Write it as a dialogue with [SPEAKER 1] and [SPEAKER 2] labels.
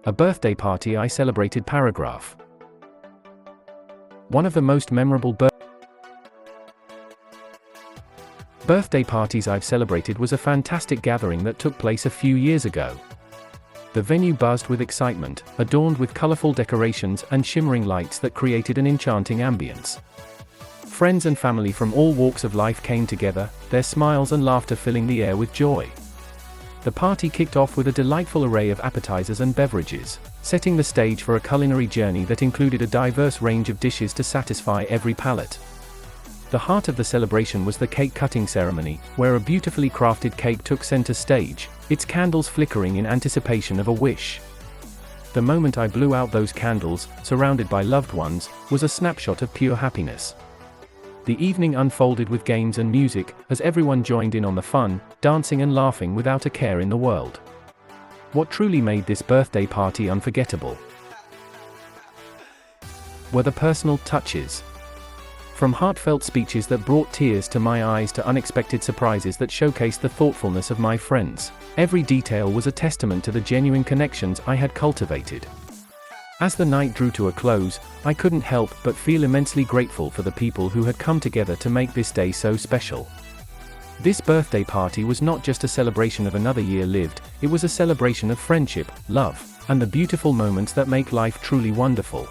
[SPEAKER 1] A birthday party I celebrated paragraph. One of the most memorable birthday parties I've celebrated was a fantastic gathering that took place a few years ago. The venue buzzed with excitement, adorned with colorful decorations and shimmering lights that created an enchanting ambience. Friends and family from all walks of life came together, their smiles and laughter filling the air with joy. The party kicked off with a delightful array of appetizers and beverages, setting the stage for a culinary journey that included a diverse range of dishes to satisfy every palate. The heart of the celebration was the cake cutting ceremony, where a beautifully crafted cake took center stage, its candles flickering in anticipation of a wish. The moment I blew out those candles, surrounded by loved ones, was a snapshot of pure happiness. The evening unfolded with games and music, as everyone joined in on the fun, dancing and laughing without a care in the world. What truly made this birthday party unforgettable were the personal touches. From heartfelt speeches that brought tears to my eyes to unexpected surprises that showcased the thoughtfulness of my friends, every detail was a testament to the genuine connections I had cultivated. As the night drew to a close, I couldn't help but feel immensely grateful for the people who had come together to make this day so special. This birthday party was not just a celebration of another year lived, it was a celebration of friendship, love, and the beautiful moments that make life truly wonderful.